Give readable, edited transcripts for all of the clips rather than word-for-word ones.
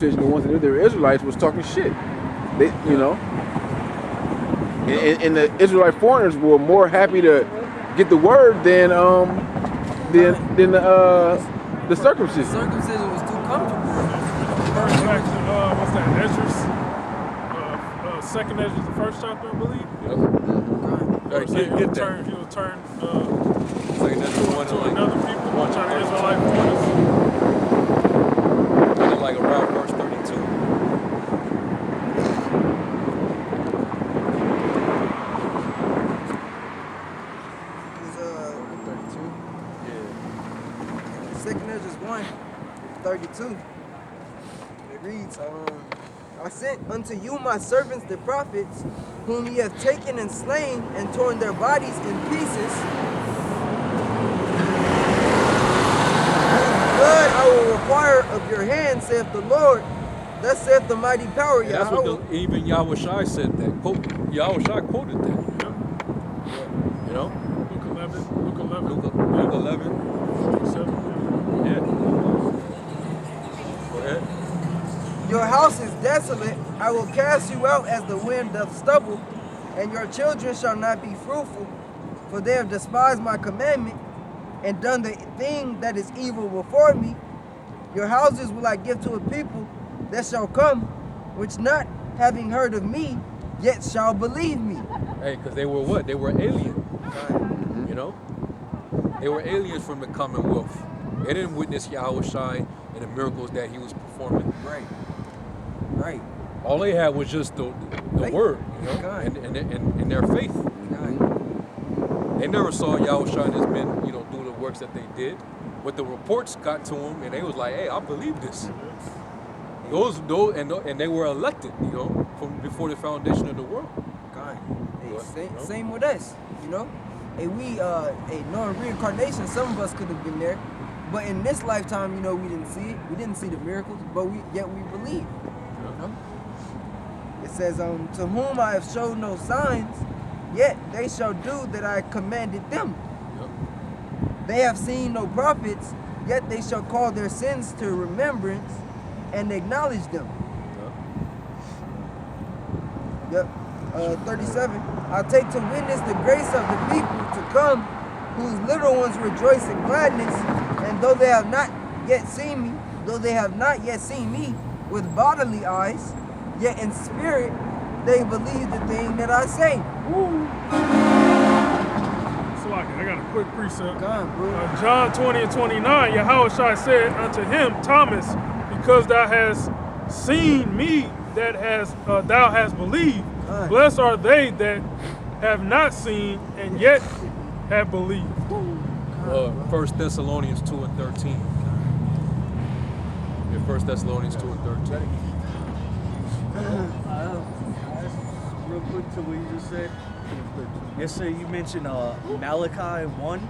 the ones that knew they were Israelites was talking shit. They, you know, and the Israelite foreigners were more happy to get the word than the circumcision. Circumcision was too comfortable. First back to what's that? Esdras, second Esdras, the first chapter, I believe. Yep. Right, He get was that. turned Second Esdras 1 to to like another people, one trying to to Israelite foreigners. like around verse 32. It's 32. Yeah. Second Esdras 1, 32. It reads, I sent unto you my servants the prophets, whom ye have taken and slain, and torn their bodies in pieces. Whose blood I will require of your hand, saith the Lord. Thus saith the mighty power, And that's Yahweh. what even Yahweh Shai said that. Yahweh Shai quoted that. You know? Luke 11. Luke 11. 7. Yeah. Go ahead. Your house is desolate. I will cast you out as the wind doth stubble, and your children shall not be fruitful, for they have despised my commandment and done the thing that is evil before me. Your houses will I give to a people that shall come, which not having heard of me, yet shall believe me. Hey, because they were what? They were alien. You know? They were aliens from the Commonwealth. They didn't witness Yahweh Shai and the miracles that he was performing. Right. Right. All they had was just the Faith. word, you know, God. and their faith. God. They never saw Yahweh Shai and his men, you know, do the works that they did. But the reports got to them, and they was like, "Hey, I believe this." And they were elected, you know, from before the foundation of the world. God. Hey, What? same, You know? same with us, you know? Hey, knowing reincarnation, some of us could have been there. But in this lifetime, you know, we didn't see it. We didn't see the miracles, but yet we believe. You know? It says, to whom I have showed no signs, yet they shall do that I commanded them. Yep. They have seen no prophets, yet they shall call their sins to remembrance and acknowledge them. Yep. 37. I take to witness the grace of the people to come, whose little ones rejoice in gladness, and though they have not yet seen me with bodily eyes, yet in spirit they believe the thing that I say. Woo. So I got a quick precept. God, bro. John 20 and 29, Yahweh Shai said unto him, Thomas, because thou hast seen me, that thou hast believed. God. Blessed are they that have not seen and yet have believed. 1 Thessalonians 2 and 13. Yeah, 1 Thessalonians 2 and 13. Real quick to what you just said. Yes, sir. You mentioned Malachi 1,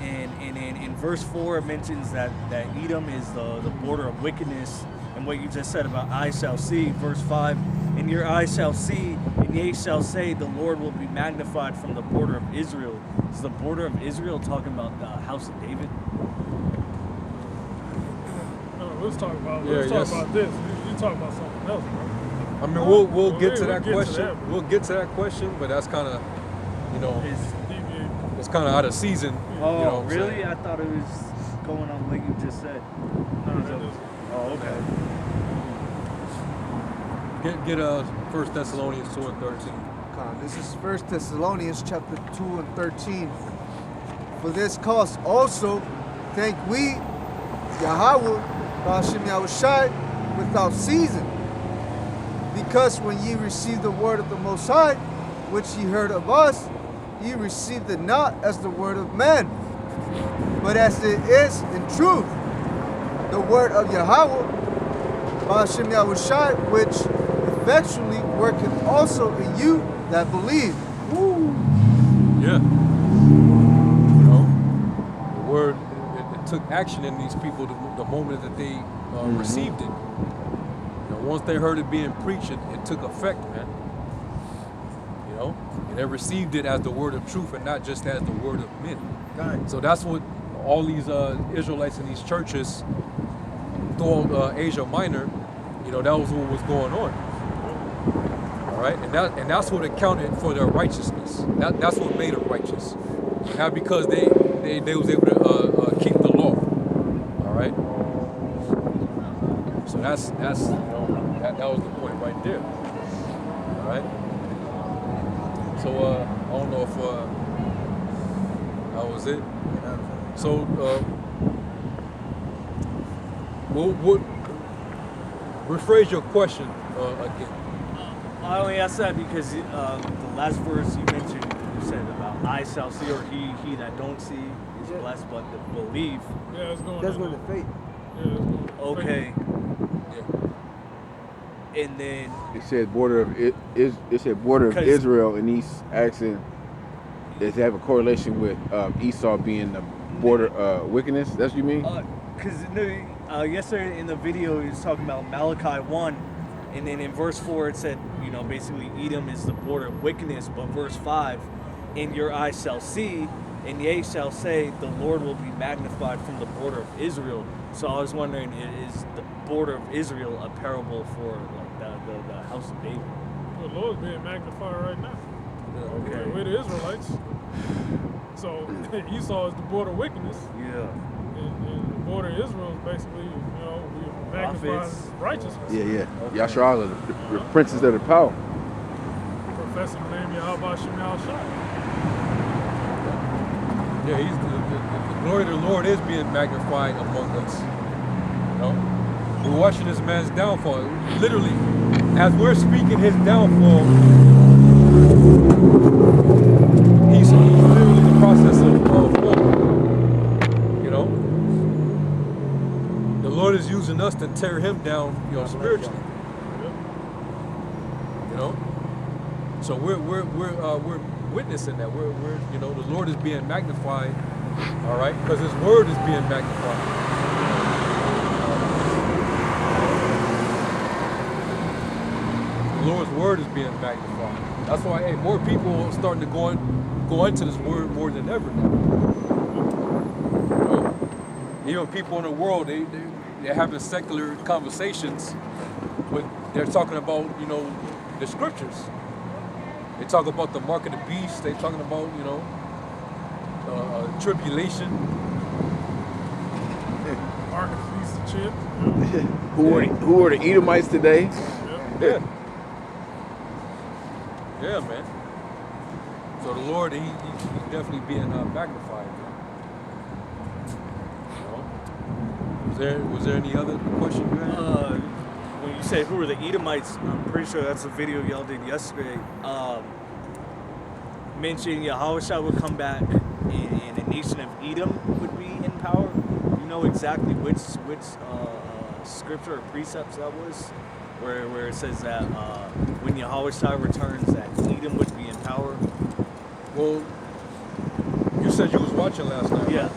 and in verse 4 it mentions that Edom is the border of wickedness, and what you just said about I shall see. Verse 5, and your eyes shall see, and ye shall say, the Lord will be magnified from the border of Israel. Is the border of Israel talking about the house of David? No, let's talk about yes. this. You talk about something else, bro. I mean, we'll get to that question. We'll get to that question, but that's kind of, you know, it's kind of out of season. Oh, you know what I'm really? saying? I thought it was going on what you just said. Oh, okay. Get 1 Thessalonians 2 and 13. This is 1 Thessalonians chapter 2 and 13. For this cause also thank we Yahweh, Ba'ashem Yahushai, without season. Because when ye received the word of the Most High, which ye heard of us, ye received it not as the word of men, but as it is in truth, the word of Yahweh, Ba'ashem Yahushai, which effectually worketh also in you that believe. Woo. Yeah. You know, the word, it took action in these people the moment that they received it. You know, once they heard it being preached, it took effect, man. You know, and they received it as the word of truth and not just as the word of men. God. So that's what all these Israelites in these churches throughout Asia Minor, You know, that was what was going on. All right, and that's what accounted for their righteousness. That's what made them righteous. Not because they was able to keep the law. All right. So that's you know that was the point right there. All right. So I don't know if that was it. So what rephrase your question again. I only asked that because the last verse you mentioned, you said about I shall see, or he that don't see is blessed, but the believe. Yeah, it's going. That's going to faith. Yeah, it's going. Okay, Yeah. and then It said border of it said border of 'Cause- Israel, and he's asking, does it have a correlation with Esau being the border wickedness? That's what you mean? because yesterday in the video he was talking about Malachi 1, and then in verse 4 it said, you know, basically Edom is the border of wickedness, but verse 5, and your eyes shall see, and ye shall say, the Lord will be magnified from the border of Israel. So I was wondering, is the border of Israel a parable for like the house of David? The Lord's being magnified right now. Okay. We're the Israelites. So Esau is the border of wickedness, Yeah. and the border of Israel is basically, you know, we magnify Prophets. righteousness. Yeah. Okay. Yashar, the princes of the power. Professing the name Yahweh Shem Shai. Yeah, he's the glory of the Lord is being magnified among us. You know, we're watching this man's downfall. Literally, as we're speaking his downfall, he's literally in the process of falling. You know, the Lord is using us to tear him down, you know, spiritually. You know, so we're witnessing that. We're you know, the Lord is being magnified, all right, because his word is being magnified. The Lord's word is being magnified. That's why, hey, more people are starting to go into this word more than ever now. You know, even people in the world, they're having secular conversations, but they're talking about, you know, the scriptures. They talk about the mark of the beast. They talking about, you know, tribulation. Marcus Beast of Chip. Who are the Edomites today? Yeah. Yeah, man. So the Lord, he's definitely being magnified. You know? Was there any other question you had? When you say who are the Edomites, I'm pretty sure that's a video y'all did yesterday. Mentioned Yahushua would come back and the nation of Edom would be in power. You know exactly which scripture or precepts that was, where it says that when Yahushua returns, that Edom would be in power. Well, you said you was watching last night. Yeah. Right?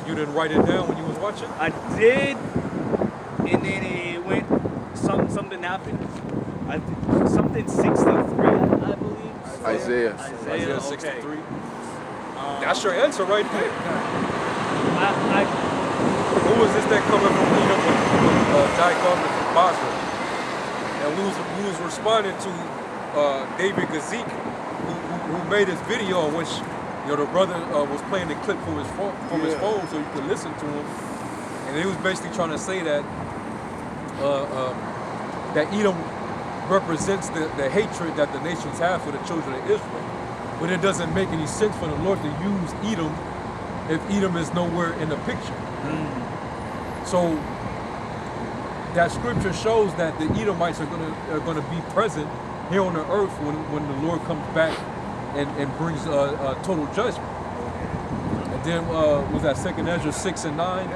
You didn't write it down when you was watching? I did, and then it went. Something happened. Something 63, I believe. Isaiah. Isaiah 63. Okay. That's your answer right there. I Who was this that coming from Edom with Dagon from Basra? And we was responding to David Gazik, who made this video in which, you know, the brother was playing the clip from his phone so you could listen to him, and he was basically trying to say that that Edom represents the hatred that the nations have for the children of Israel. But it doesn't make any sense for the Lord to use Edom if Edom is nowhere in the picture. So that scripture shows that the Edomites are gonna be present here on the earth when the Lord comes back and brings a total judgment. And then was that 2nd Ezra 6 and 9?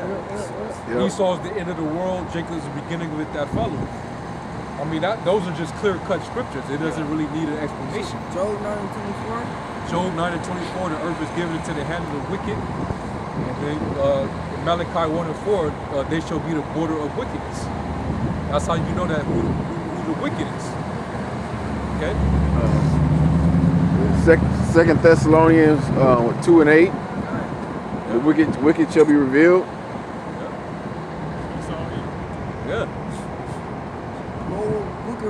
Yep. Esau is the end of the world, Jacob is the beginning of it that follows. I mean, those are just clear-cut scriptures. It doesn't really need an explanation. Job 9 and 24. Job 9 and 24, the earth is given into the hand of the wicked. And then in Malachi 1 and 4, they shall be the border of wickedness. That's how you know that who the wicked is. Okay? Second Thessalonians 2 and 8. The wicked shall be revealed. So, Yeah.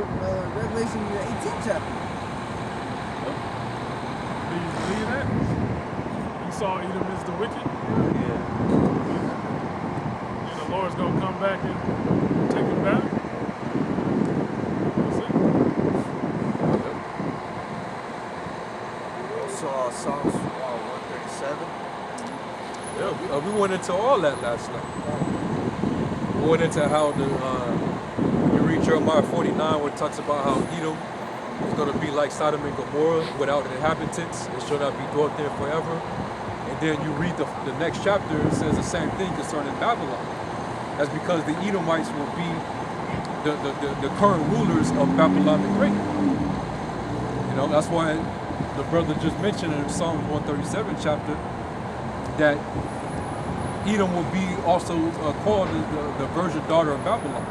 Revelation the 18th chapter. Do you believe that? Esau, Edom is the wicked? Yeah. And the Lord's going to come back and take him back? We'll see. Also, Psalms 137. Yeah, we went into all that last night. We went into how you read Jeremiah 49 where it talks about how Edom is going to be like Sodom and Gomorrah without inhabitants. It shall not be dwelt there forever. And then you read the next chapter, it says the same thing concerning Babylon. That's because the Edomites will be the current rulers of Babylon the Great. You know, that's why the brother just mentioned in Psalms 137 chapter that Edom will be also called the virgin daughter of Babylon.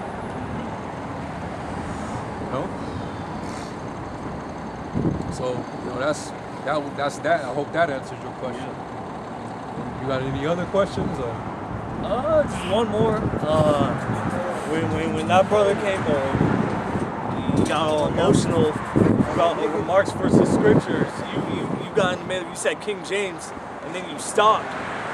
You know? So, you know, that's that. I hope that answers your question. You got any other questions? Or? Just one more. When that brother came home, he got all emotional about the remarks versus scriptures. You got in the middle. You said King James, and then you stopped.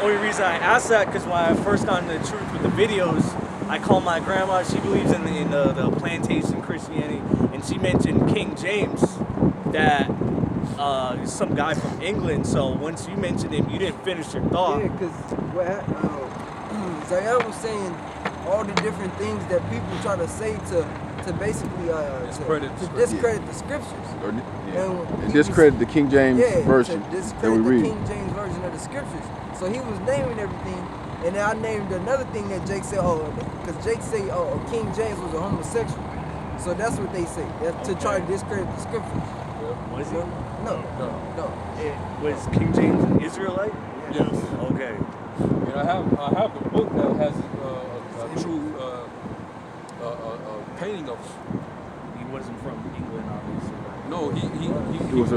Only reason I asked that because when I first got into the truth with the videos, I called my grandma. She believes in the plantation Christianity, and she mentioned King James, that some guy from England. So once you mentioned him, you didn't finish your thought. Yeah, because Zayel was saying all the different things that people try to say to basically Discredit to discredit the scriptures. Or, And and he discredit the King James version to that we discredit the read. King James version of the scriptures. So he was naming everything, and then I named another thing that Jake said. Oh, because Jake said, oh, King James was a homosexual. So that's what they say. That's to try to discredit the scriptures. Was he? No. Was King James an Israelite? Yes. Okay. And I have the book that has a true painting of. He wasn't from England, obviously. No, he was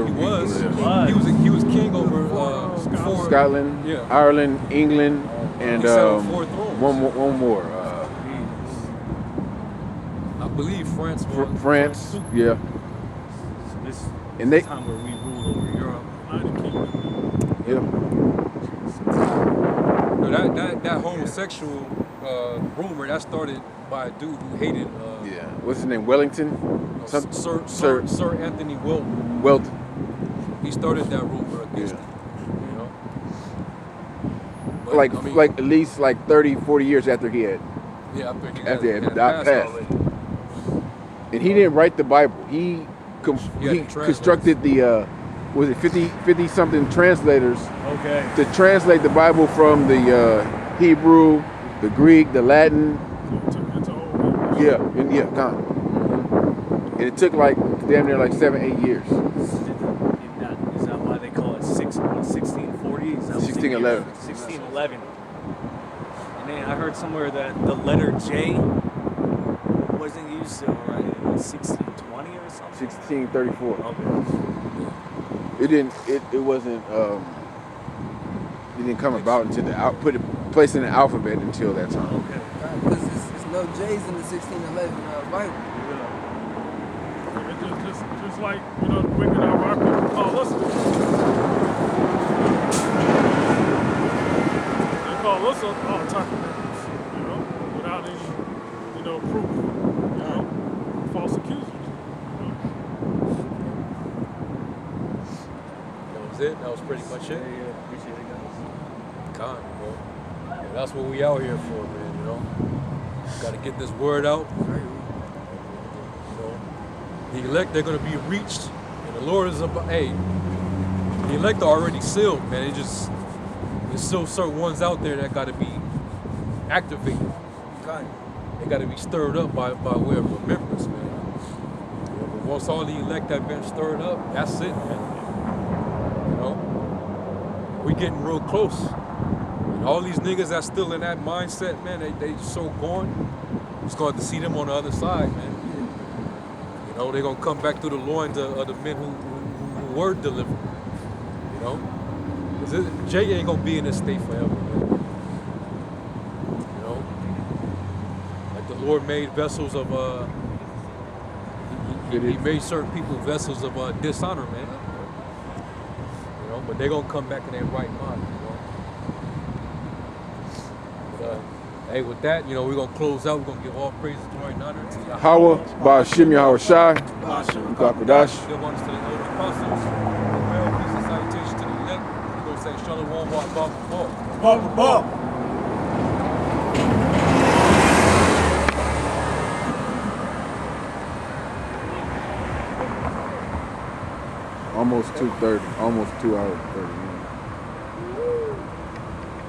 was king over Scotland, Yeah. Ireland, England, and He sat on 4 thrones. one more. I believe France won. France, too. yeah. So this And they, time where we ruled over Europe. United Kingdom. yeah. No, that homosexual rumor that started by a dude who hated Yeah. What's his name? Wellington? Sir Anthony Wilton. Welton. He started that rumor against Yeah. him. You know? But, Like, I mean, like at least like 30, 40 years after he had, yeah, after he after he had had passed passed. already. And he didn't write the Bible. He Yeah, the constructed the, was it 50 something translators Okay. to translate the Bible from the Hebrew, the Greek, the Latin. Into old English. Yeah, gone. And it took like damn near like 7-8 years. Is that why they call it 1640? Is that what they 1611. use? 1611. And then I heard somewhere that the letter J wasn't used till right in 1620 or something. 1634. Okay. It wasn't it didn't come about until placed in the alphabet until that time. Okay. Because it's no J's in the 1611 Bible. It's just like, you know, the wicked our people call us. They call us all type of names, you know, without any, you know, proof, you know, false accusers. You know? That was it. That was pretty much it. Yeah, appreciate it, guys. Con, bro. Yeah, that's what we out here for, man. You know, got to get this word out. You know, the elect, they're gonna be reached, and the Lord is about. Hey, the elect are already sealed, man. There's still certain ones out there that got to be activated. God. They got to be stirred up by way of remembrance, man. You know, but once all the elect have been stirred up, that's it, man. You know, we getting real close. And all these niggas that's still in that mindset, man, they so gone. It's going to see them on the other side, man. You know, they're going to come back through the loins of the men who were delivered. You know? 'Cause Jay ain't going to be in this state forever, man. You know? Like the Lord made vessels of, He made certain people vessels of dishonor, man. You know, but they're gonna come back in their right mind. You know. But, hey, with that, you know, we're gonna close out. We're gonna give all praises, glory, and honor to Yahweh. Hawa, Ba'ashim Yahweh Shai, Ukapadash. Give honor to the elder apostles. Farewell, peace and salutation to the elect. We're gonna say Shalom, Wa Baba. Almost 2:30, almost 2 hours 30 minutes.